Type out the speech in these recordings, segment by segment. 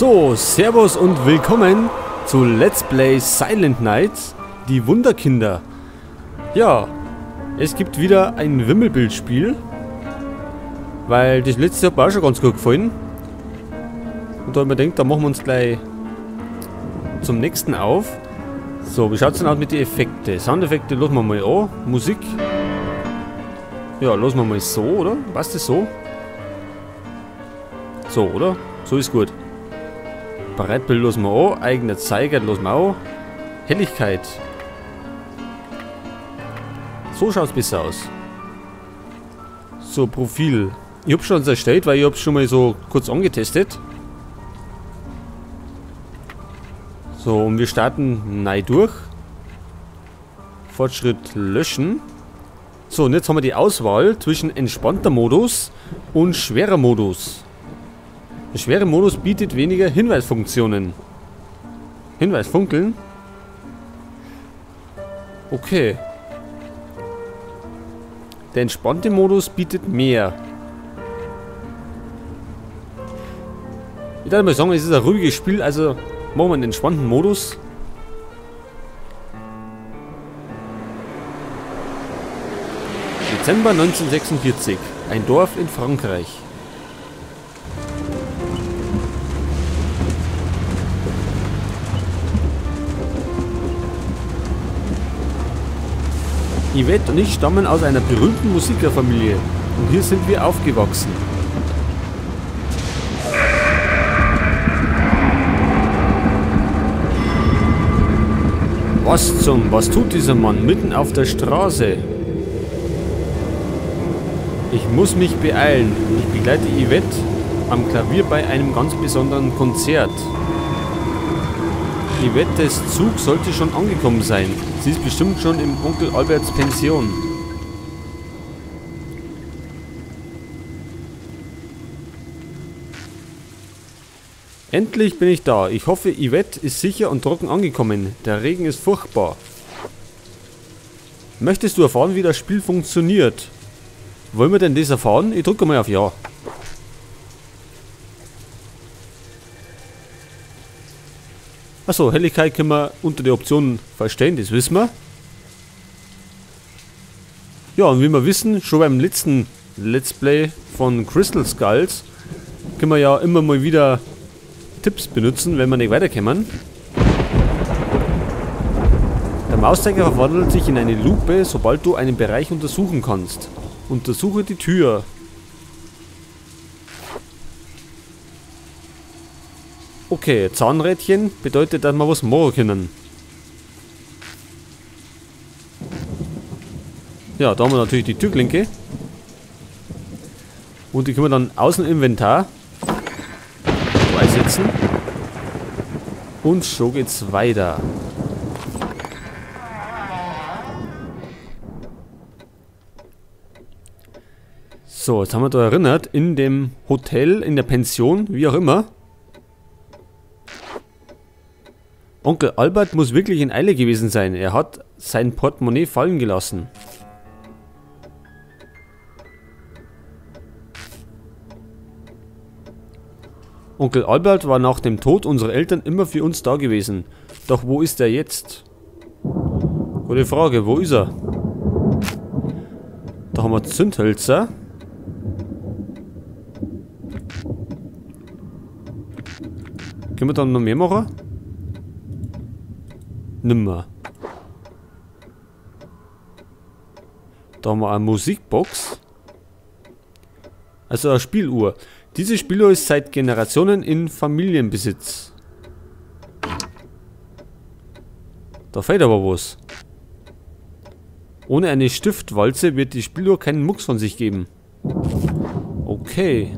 So, Servus und willkommen zu Let's Play Silent Nights, die Wunderkinder. Ja, es gibt wieder ein Wimmelbildspiel, weil das letzte hat mir auch schon ganz gut gefallen. Und da habe ich mir gedacht, da machen wir uns gleich zum nächsten auf. So, wie schaut es denn aus mit den Effekten? Soundeffekte lassen wir mal an. Musik. Ja, lassen wir mal so, oder? Passt das so? So, oder? So ist gut. Breitbild lassen wir an. Eigener Zeiger lassen wir auch. Helligkeit. So schaut es besser aus. So, Profil. Ich habe schon eins erstellt, weil ich habe es schon mal so kurz angetestet. So, und wir starten neu durch. Fortschritt löschen. So, und jetzt haben wir die Auswahl zwischen entspannter Modus und schwerer Modus. Der schwere Modus bietet weniger Hinweisfunktionen. Hinweisfunkeln? Okay. Der entspannte Modus bietet mehr. Ich darf mal sagen, es ist ein ruhiges Spiel, also machen wir einen entspannten Modus. Dezember 1946. Ein Dorf in Frankreich. Yvette und ich stammen aus einer berühmten Musikerfamilie und hier sind wir aufgewachsen. Was tut dieser Mann mitten auf der Straße? Ich muss mich beeilen. Ich begleite Yvette am Klavier bei einem ganz besonderen Konzert. Yvettes Zug sollte schon angekommen sein. Sie ist bestimmt schon im Onkel Alberts Pension. Endlich bin ich da. Ich hoffe, Yvette ist sicher und trocken angekommen. Der Regen ist furchtbar. Möchtest du erfahren, wie das Spiel funktioniert? Wollen wir denn das erfahren? Ich drücke mal auf Ja. Achso, Helligkeit können wir unter der Option verstellen, das wissen wir. Ja, und wie wir wissen, schon beim letzten Let's Play von Crystal Skulls können wir ja immer mal wieder Tipps benutzen, wenn wir nicht weiterkommen. Der Mauszeiger verwandelt sich in eine Lupe, sobald du einen Bereich untersuchen kannst. Untersuche die Tür. Okay, Zahnrädchen bedeutet, dass wir was machen können. Ja, da haben wir natürlich die Türklinke. Und die können wir dann außen im Inventar einsetzen. Und so geht's weiter. So, jetzt haben wir da erinnert, in dem Hotel, in der Pension, wie auch immer. Onkel Albert muss wirklich in Eile gewesen sein. Er hat sein Portemonnaie fallen gelassen. Onkel Albert war nach dem Tod unserer Eltern immer für uns da gewesen. Doch wo ist er jetzt? Gute Frage, wo ist er? Da haben wir Zündhölzer. Können wir dann noch mehr machen? Nimmer. Da haben wir eine Musikbox. Also eine Spieluhr. Diese Spieluhr ist seit Generationen in Familienbesitz. Da fehlt aber was. Ohne eine Stiftwalze wird die Spieluhr keinen Mucks von sich geben. Okay.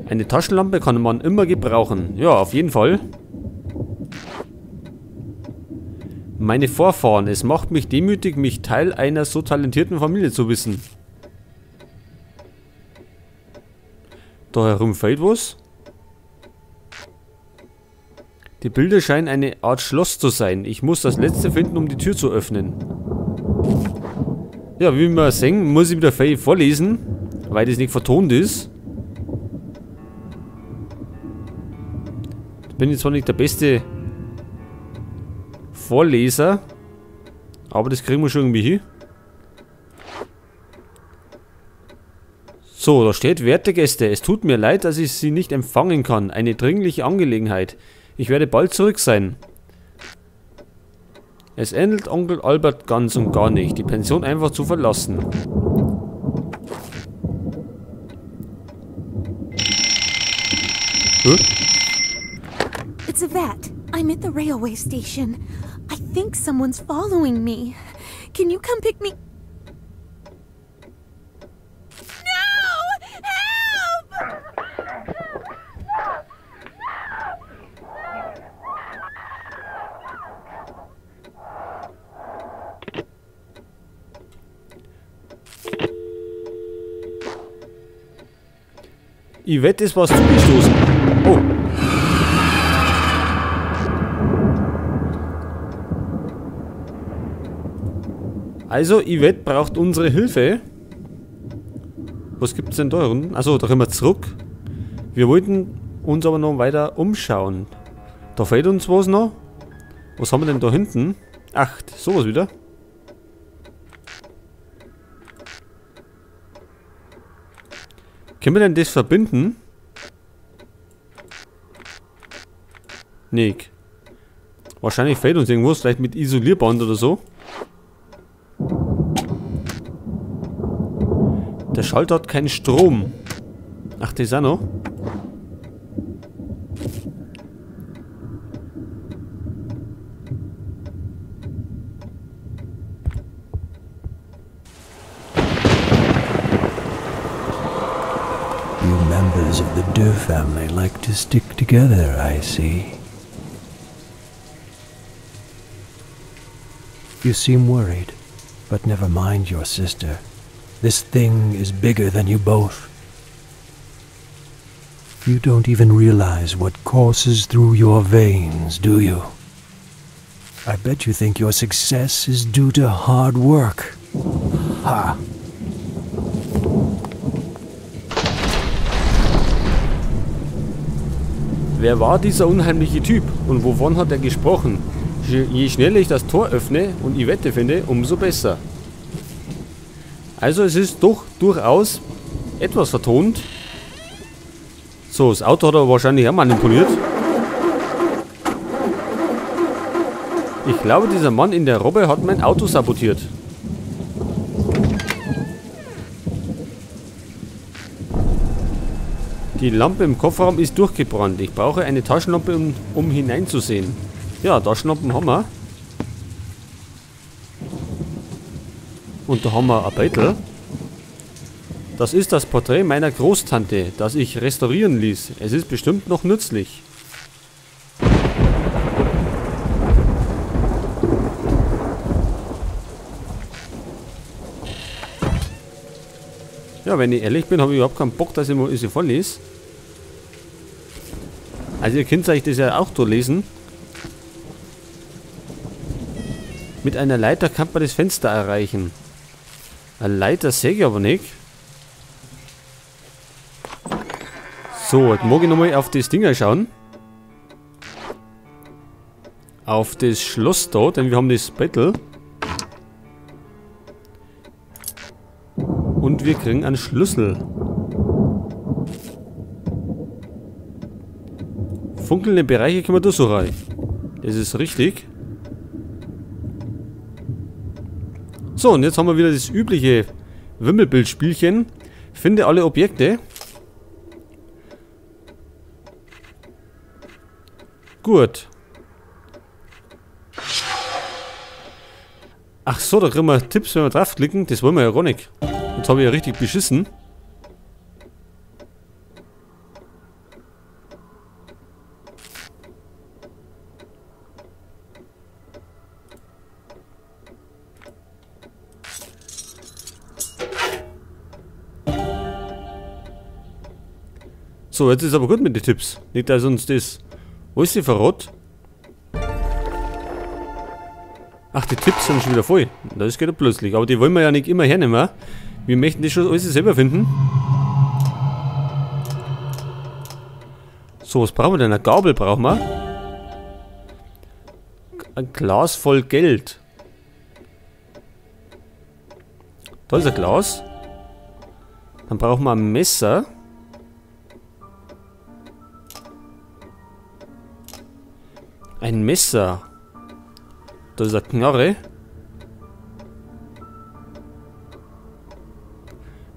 Eine Taschenlampe kann man immer gebrauchen. Ja, auf jeden Fall. Meine Vorfahren, es macht mich demütig, mich Teil einer so talentierten Familie zu wissen. Da herum fehlt was. Die Bilder scheinen eine Art Schloss zu sein. Ich muss das letzte finden, um die Tür zu öffnen. Ja, wie wir sehen, muss ich wieder vorlesen, weil das nicht vertont ist. bin jetzt zwar nicht der beste Vorleser, aber das kriegen wir schon irgendwie hin. So, da steht: Werte Gäste, es tut mir leid, dass ich Sie nicht empfangen kann. Eine dringliche Angelegenheit. Ich werde bald zurück sein. Es ähnelt Onkel Albert ganz und gar nicht, die Pension einfach zu verlassen. It's Yvette. I'm at the railway station. I think someone's following me. Can you come pick me? No! Help! Yvette ist was zugestoßen. Oh. Also, Yvette braucht unsere Hilfe. Was gibt's denn da unten? Achso, da können wir zurück. Wir wollten uns aber noch weiter umschauen. Da fehlt uns was noch. Was haben wir denn da hinten? Ach, sowas wieder. Können wir denn das verbinden? Nee. Wahrscheinlich fehlt uns irgendwas, vielleicht mit Isolierband oder so. Der Schalter hat keinen Strom. Ach, das ist auch noch. You members of the Deux family like to stick together, I see. You seem worried, but never mind your sister. This thing is bigger than you both. You don't even realize what courses through your veins, do you? I bet you think your success is due to hard work. Ha! Wer war dieser unheimliche Typ und wovon hat er gesprochen? Je schneller ich das Tor öffne und Yvette finde, umso besser. Also es ist doch durchaus etwas vertont. So, das Auto hat er wahrscheinlich auch manipuliert. Ich glaube, dieser Mann in der Robbe hat mein Auto sabotiert. Die Lampe im Kofferraum ist durchgebrannt. Ich brauche eine Taschenlampe, um hineinzusehen. Ja, Taschenlampen haben wir. Und da haben wir ein Beutel. Das ist das Porträt meiner Großtante, das ich restaurieren ließ. Es ist bestimmt noch nützlich. Ja, wenn ich ehrlich bin, habe ich überhaupt keinen Bock, dass ich mal sie vorlese. Also ihr könnt euch das ja auch durchlesen. Mit einer Leiter kann man das Fenster erreichen. Eine Leiter sehe ich aber nicht. So, jetzt mag ich nochmal auf das Ding schauen. Auf das Schloss da, denn wir haben das Battle. Und wir kriegen einen Schlüssel. Funkelnde Bereiche können wir da so rein. Das ist richtig. So, und jetzt haben wir wieder das übliche Wimmelbildspielchen. Finde alle Objekte. Gut. Ach so, da kriegen wir Tipps, wenn wir draufklicken. Das wollen wir ja gar nicht. Jetzt habe ich ja richtig beschissen. So, jetzt ist aber gut mit den Tipps. Nicht, dass uns das alles verrät. Ach, die Tipps sind schon wieder voll. Das geht ja plötzlich. Aber die wollen wir ja nicht immer hernehmen. Wir möchten das schon alles selber finden. So, was brauchen wir denn? Eine Gabel brauchen wir. Ein Glas voll Geld. Da ist ein Glas. Dann brauchen wir ein Messer. Ein Messer. Da ist eine Knarre.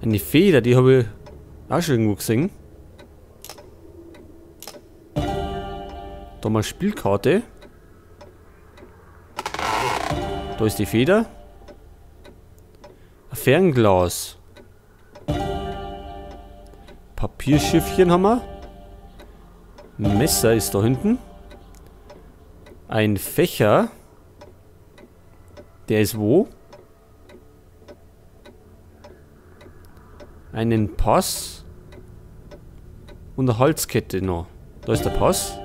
Eine Feder, die habe ich auch schon irgendwo gesehen. Da mal Spielkarte. Da ist die Feder. Ein Fernglas. Papierschiffchen haben wir. Ein Messer ist da hinten. Ein Fächer. Der ist wo? Einen Pass. Und eine Halskette noch. Da ist der Pass.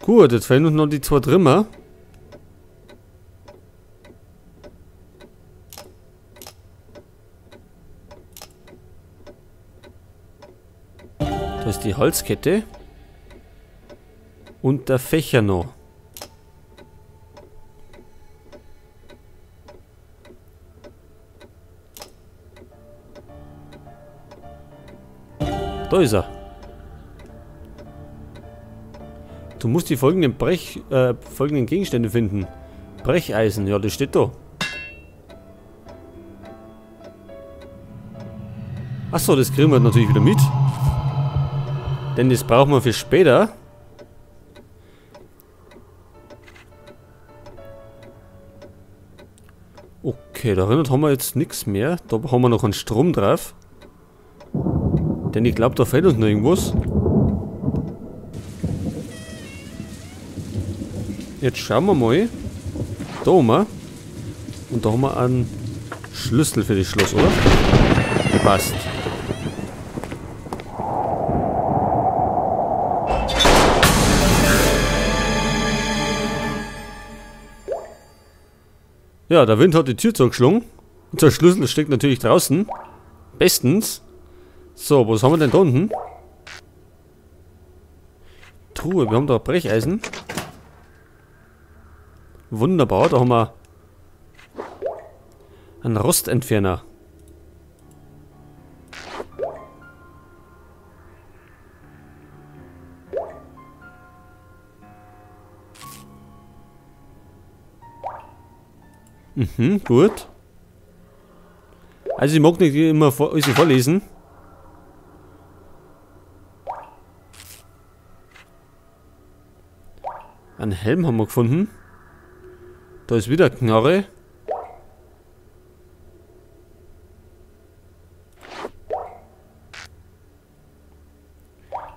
Gut, jetzt fehlen uns noch die zwei Trimmer. Da ist die Halskette. Und der Fächer noch. Da ist er. Du musst die folgenden folgenden Gegenstände finden. Brecheisen, ja, das steht da. Achso, das kriegen wir natürlich wieder mit. Denn das brauchen wir für später. Okay, darin haben wir jetzt nichts mehr. Da haben wir noch einen Strom drauf. Denn ich glaube, da fehlt uns noch irgendwas. Jetzt schauen wir mal. Da haben wir. Und da haben wir einen Schlüssel für das Schloss, oder? Passt. Ja, der Wind hat die Tür zugeschlagen. Und der Schlüssel steckt natürlich draußen. Bestens. So, was haben wir denn da unten? Truhe, wir haben da Brecheisen. Wunderbar, da haben wir einen Rostentferner. Mhm, gut. Also ich mag nicht immer alles vorlesen. Einen Helm haben wir gefunden. Da ist wieder Knarre.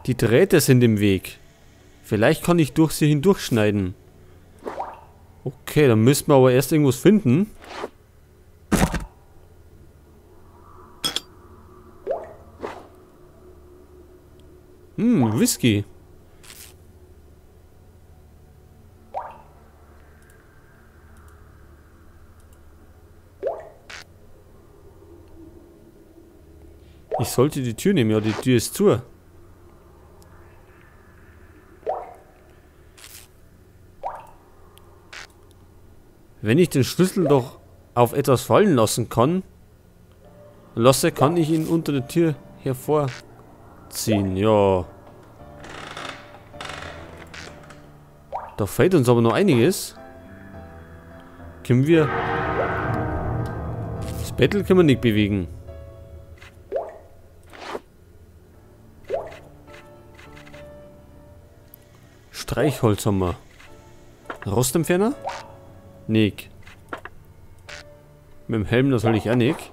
Die Drähte sind im Weg. Vielleicht kann ich durch sie hindurchschneiden. Okay, dann müssen wir aber erst irgendwas finden. Whisky. Ich sollte die Tür nehmen, ja, die Tür ist zu. Wenn ich den Schlüssel doch auf etwas fallen lassen kann, kann ich ihn unter der Tür hervorziehen, ja. Da fehlt uns aber noch einiges. Können wir... Das Bettel können wir nicht bewegen. Streichholz haben wir. Rostentferner? Nick. Mit dem Helm natürlich auch nicht.